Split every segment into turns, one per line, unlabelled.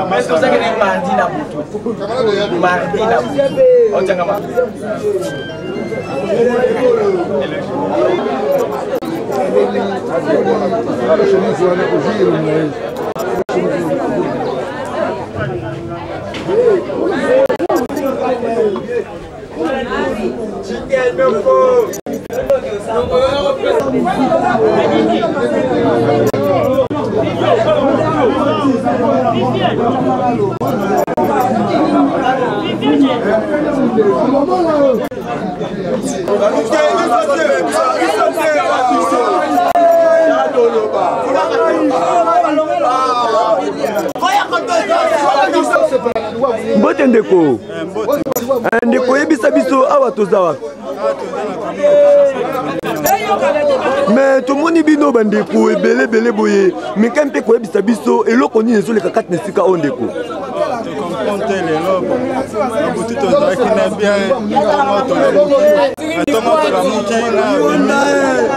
Mas você que nem Martina muito. Martina muito. Olha como.
Mbote ndeko. Ndeko yebisa biso awa tozawa. Mais tout le monde bino bandeko ebele boye. Mais quand pe ko yebisa biso eloko nini ezo leka kati nesika ondeko.
Compter les lobes, tout le monde qui n'est bien,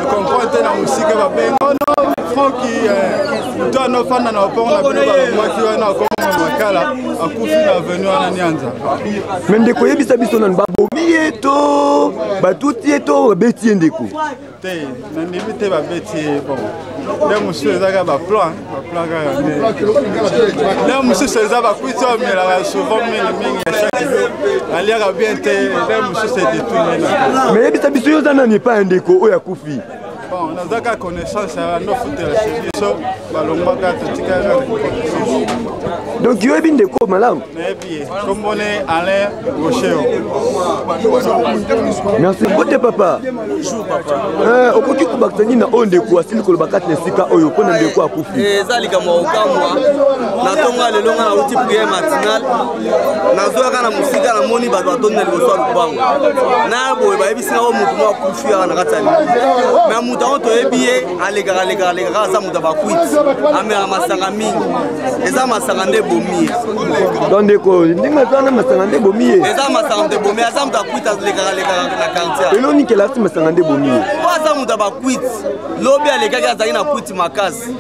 comprendre la musique va bien. Non, Franck qui doit nous faire dans le pont, la moi qui va nous comme Makala, à Koufi la venue à Nyanza.
Mais ndeko yebisa biso nan babomi eto, batuti eto, beti ndeko.
Té, na limite ba beti bon. Là monsieur ezaka ba plan ga. Là monsieur c'est ba kuito mais la souvent mingi à chaque jour. Ali a bien té, là monsieur c'est détourné.
Mais yebisa biso yo zana ni pas ndeko oya Koufi.
Bon, on a des connaissances à nos foot de la sélection, balongaka totika connaissance.
Donc yo ebinde ko malam.
Mais bien, comme on est Alain Rocher.
Merci beaucoup papa.
Bonjour papa.
Okoki kubakitani na ondeko asili ko bakati nesika oyo pona ndeko akufi.
Ezalika mwakamwa. Na tonga lelo nga na uti prière matinale. Na zoaka na musika na moni bato batonda liboso lubango. Na boye ba yebisi na mutu mwa kufi na katali. Mais mutu on to yebiye alega za mutu ba kwit. Amela masanga mingi. Eza masanga nde bomi.
Ndeko ndinga tana masanga nde bomi.
Eza masanga nde bomi. Eza mutu kwita lega na quartier.
Elo ni kelasi masanga nde bomi.
Eza mutu ba kwit. Lobi alega za na kwit makasi.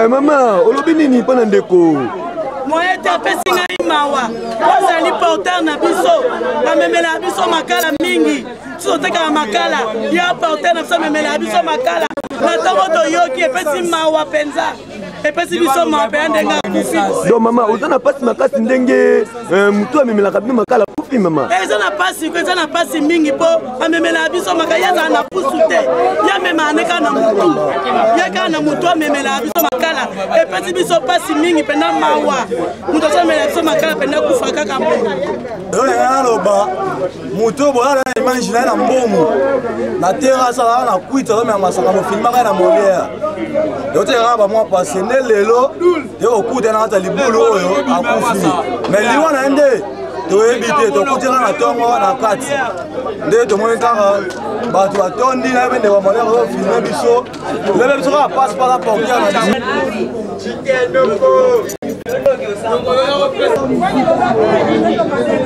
Maman, olobi nini pona ndeko?
Moye te apesi ngai mawa. Ozali porteur na biso. Amemela biso makala mingi. Soteka makala. Ya porteur na biso memela biso makala. Na tongo to yoki epesi mawa penza. Epesi biso mawa pende nga kufi.
Do mama, ozana pasi makasi ndenge mutu amemela kabino makala kufi mama.
Eza na pasi mingi po amemela biso makala ya na pusu te. Ya mema aneka na mutu. Ya kana mutu amemela biso makala. Epesi biso pasi mingi penda mawa. Mutu amemela biso makala penda kufa kaka mpo.
Oya loba mutu bo ala imagine na mbomu. Na terrasse ala na kuita do me masaka mo filmaka na molière. Yote ngaba mo passer lelo yo okuta na kata libulu oyo akufi. Mais liwa na ende to ebite to kutira na tongo na kati. Nde to moni kaka bato atondi na bende wa molière o filmer biso. Lebe biso ka passe par la porte na